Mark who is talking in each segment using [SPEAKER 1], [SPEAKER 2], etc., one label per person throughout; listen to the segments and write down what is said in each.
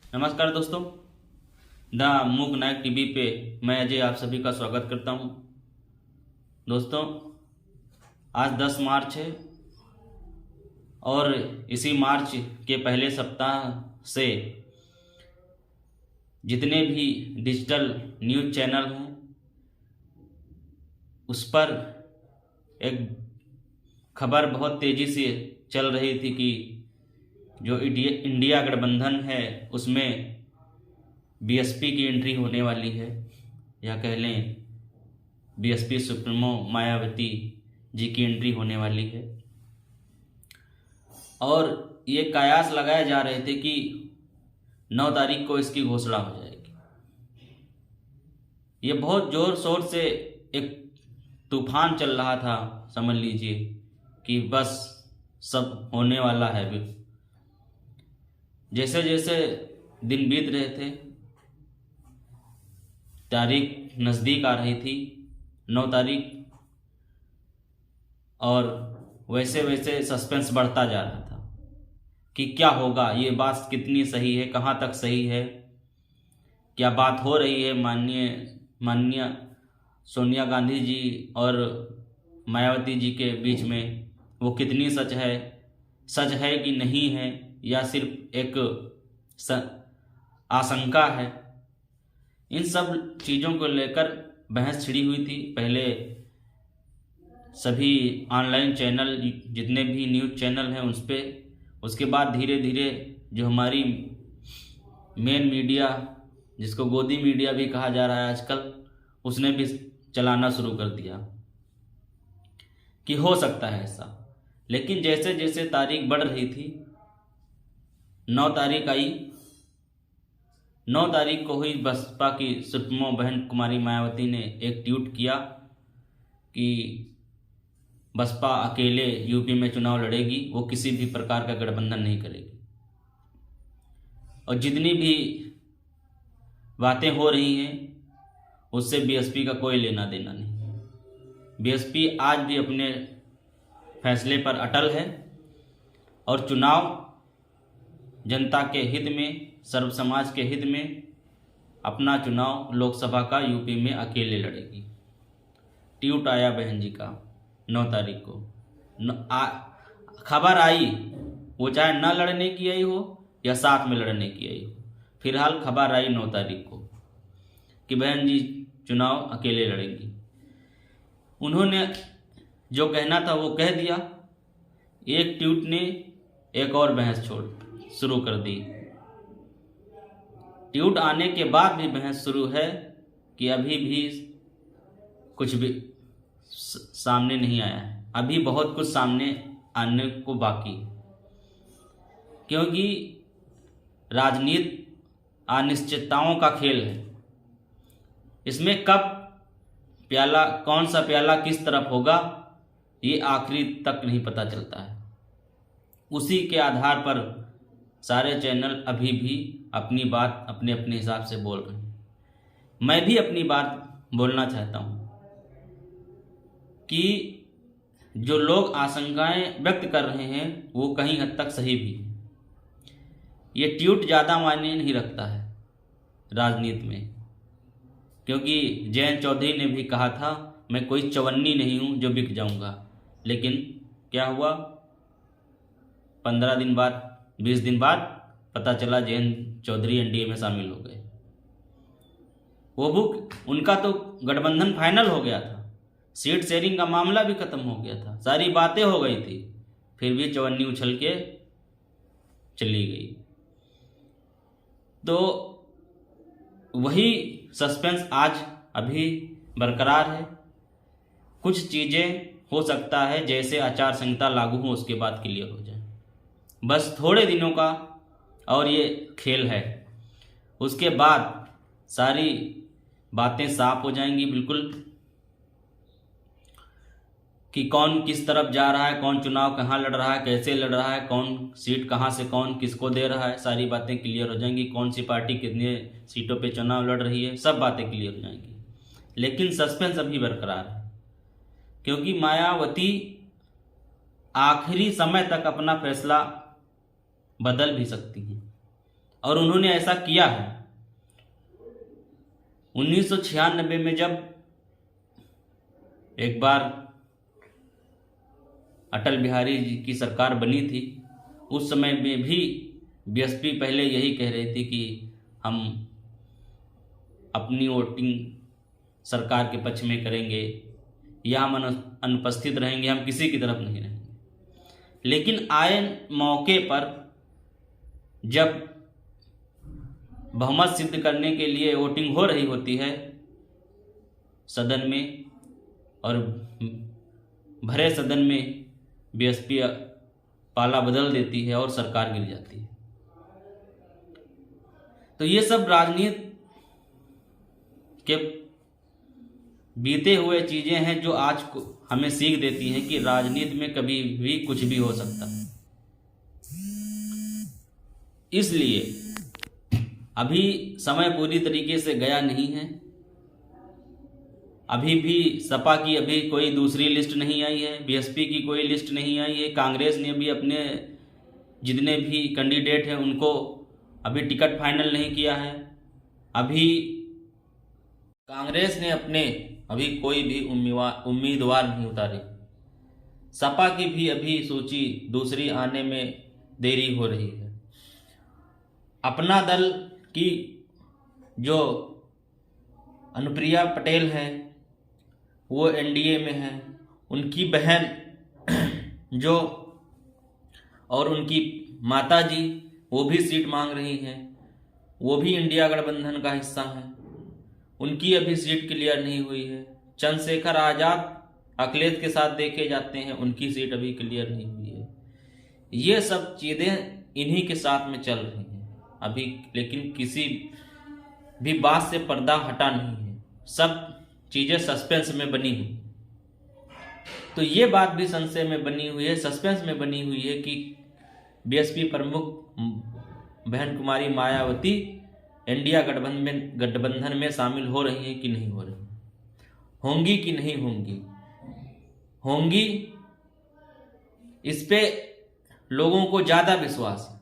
[SPEAKER 1] नमस्कार दोस्तों, द मूक नायक टीवी पे मैं अजय आप सभी का स्वागत करता हूं। दोस्तों, आज 10 मार्च है और इसी मार्च के पहले सप्ताह से जितने भी डिजिटल न्यूज़ चैनल हैं उस पर एक खबर बहुत तेज़ी से चल रही थी कि जो इंडिया गठबंधन है उसमें बीएसपी की एंट्री होने वाली है, या कह लें बीएसपी सुप्रीमो मायावती जी की एंट्री होने वाली है। और ये कयास लगाए जा रहे थे कि 9 तारीख को इसकी घोषणा हो जाएगी। ये बहुत जोर शोर से एक तूफान चल रहा था, समझ लीजिए कि बस सब होने वाला है। अभी जैसे जैसे दिन बीत रहे थे, तारीख नज़दीक आ रही थी 9 तारीख, और वैसे वैसे सस्पेंस बढ़ता जा रहा था कि क्या होगा, ये बात कितनी सही है, कहाँ तक सही है, क्या बात हो रही है माननीय सोनिया गांधी जी और मायावती जी के बीच में, वो कितनी सच है कि नहीं है, या सिर्फ एक आशंका है। इन सब चीज़ों को लेकर बहस छिड़ी हुई थी। पहले सभी ऑनलाइन चैनल, जितने भी न्यूज़ चैनल हैं उस पर, उसके बाद धीरे धीरे जो हमारी मेन मीडिया, जिसको गोदी मीडिया भी कहा जा रहा है आजकल, उसने भी चलाना शुरू कर दिया कि हो सकता है ऐसा। लेकिन जैसे जैसे तारीख बढ़ रही थी, 9 तारीख आई। 9 तारीख को हुई बसपा की सुप्रीमो बहन कुमारी मायावती ने एक ट्वीट किया कि बसपा अकेले यूपी में चुनाव लड़ेगी, वो किसी भी प्रकार का गठबंधन नहीं करेगी। और जितनी भी बातें हो रही हैं उससे बीएसपी का कोई लेना देना नहीं। बीएसपी आज भी अपने फैसले पर अटल है और चुनाव जनता के हित में, सर्व समाज के हित में अपना चुनाव लोकसभा का यूपी में अकेले लड़ेगी। ट्वीट आया बहन जी का 9 तारीख को। खबर आई, वो चाहे न लड़ने की आई हो या साथ में लड़ने की आई हो, फिलहाल खबर आई 9 तारीख को कि बहन जी चुनाव अकेले लड़ेंगी। उन्होंने जो कहना था वो कह दिया। एक ट्वीट ने एक और बहस शुरू कर दी। ट्वीट आने के बाद भी बहस शुरू है कि अभी भी कुछ भी सामने नहीं आया है, अभी बहुत कुछ सामने आने को बाकी, क्योंकि राजनीति अनिश्चितताओं का खेल है। इसमें कब प्याला, कौन सा प्याला किस तरफ होगा, ये आखिरी तक नहीं पता चलता है। उसी के आधार पर सारे चैनल अभी भी अपनी बात अपने अपने हिसाब से बोल रहे हैं। मैं भी अपनी बात बोलना चाहता हूँ कि जो लोग आशंकाएं व्यक्त कर रहे हैं वो कहीं हद तक सही भी है। ये ट्वीट ज़्यादा मायने नहीं रखता है राजनीति में, क्योंकि जयंत चौधरी ने भी कहा था मैं कोई चवन्नी नहीं हूँ जो बिक जाऊँगा। लेकिन क्या हुआ, 15 दिन बाद, 20 दिन बाद पता चला जयंत चौधरी एनडीए में शामिल हो गए। वो बुक, उनका तो गठबंधन फाइनल हो गया था, सीट शेयरिंग का मामला भी खत्म हो गया था, सारी बातें हो गई थी, फिर भी चवन्नी उछल के चली गई। तो वही सस्पेंस आज अभी बरकरार है। कुछ चीज़ें हो सकता है जैसे आचार संहिता लागू हो उसके बाद क्लियर हो जाए, बस थोड़े दिनों का और ये खेल है। उसके बाद सारी बातें साफ हो जाएंगी बिल्कुल, कि कौन किस तरफ जा रहा है, कौन चुनाव कहाँ लड़ रहा है, कैसे लड़ रहा है, कौन सीट कहाँ से कौन किसको दे रहा है, सारी बातें क्लियर हो जाएंगी। कौन सी पार्टी कितने सीटों पे चुनाव लड़ रही है, सब बातें क्लियर हो जाएंगी। लेकिन सस्पेंस अभी बरकरार है, क्योंकि मायावती आखिरी समय तक अपना फैसला बदल भी सकती हैं। और उन्होंने ऐसा किया है। 1996 में जब एक बार अटल बिहारी जी की सरकार बनी थी, उस समय में भी बीएसपी पहले यही कह रही थी कि हम अपनी वोटिंग सरकार के पक्ष में करेंगे या हम अनुपस्थित रहेंगे, हम किसी की तरफ नहीं रहेंगे। लेकिन आए मौके पर जब बहुमत सिद्ध करने के लिए वोटिंग हो रही होती है सदन में, और भरे सदन में बीएसपी पाला बदल देती है और सरकार गिर जाती है। तो ये सब राजनीति के बीते हुए चीजें हैं जो आज को हमें सीख देती हैं कि राजनीति में कभी भी कुछ भी हो सकता है। इसलिए अभी समय पूरी तरीके से गया नहीं है। अभी भी सपा की अभी कोई दूसरी लिस्ट नहीं आई है, बीएसपी की कोई लिस्ट नहीं आई है। कांग्रेस ने भी अपने जितने भी कैंडिडेट हैं उनको अभी टिकट फाइनल नहीं किया है। अभी कांग्रेस ने अपने अभी कोई भी उम्मीदवार नहीं उतारे। सपा की भी अभी सूची दूसरी आने में देरी हो रही है। अपना दल की जो अनुप्रिया पटेल है वो एनडीए में है, उनकी बहन जो और उनकी माता जी वो भी सीट मांग रही हैं, वो भी इंडिया गठबंधन का हिस्सा है, उनकी अभी सीट क्लियर नहीं हुई है। चंद्रशेखर आज़ाद अखिलेश के साथ देखे जाते हैं, उनकी सीट अभी क्लियर नहीं हुई है। ये सब चीज़ें इन्हीं के साथ में चल रही हैं अभी, लेकिन किसी भी बात से पर्दा हटा नहीं है, सब चीज़ें सस्पेंस में बनी हुई। तो ये बात भी संशय में बनी हुई है, सस्पेंस में बनी हुई है कि बीएसपी प्रमुख बहन कुमारी मायावती इंडिया गठबंधन में शामिल हो रही हैं कि नहीं हो रही, होंगी कि नहीं होंगी, इस पे लोगों को ज़्यादा विश्वास है।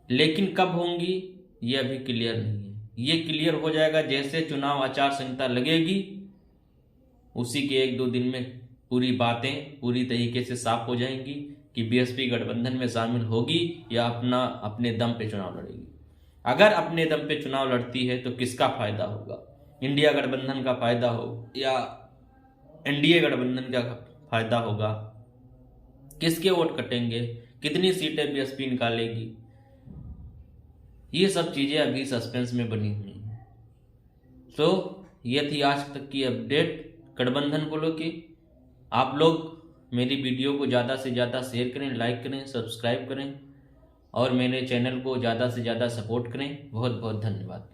[SPEAKER 1] लेकिन कब होंगी ये अभी क्लियर नहीं है। ये क्लियर हो जाएगा जैसे चुनाव आचार संहिता लगेगी, उसी के 1-2 दिन में पूरी बातें पूरी तरीके से साफ हो जाएंगी कि बीएसपी गठबंधन में शामिल होगी या अपने दम पे चुनाव लड़ेगी। अगर अपने दम पे चुनाव लड़ती है तो किसका फायदा होगा, इंडिया गठबंधन का फायदा हो या एनडीए गठबंधन का फायदा होगा, किसके वोट कटेंगे, कितनी सीटें बीएसपी निकालेगी, ये सब चीज़ें अभी सस्पेंस में बनी हुई हैं। तो ये थी आज तक की अपडेट गठबंधन को लेके। आप लोग मेरी वीडियो को ज़्यादा से ज़्यादा शेयर करें, लाइक करें, सब्सक्राइब करें और मेरे चैनल को ज़्यादा से ज़्यादा सपोर्ट करें। बहुत बहुत धन्यवाद।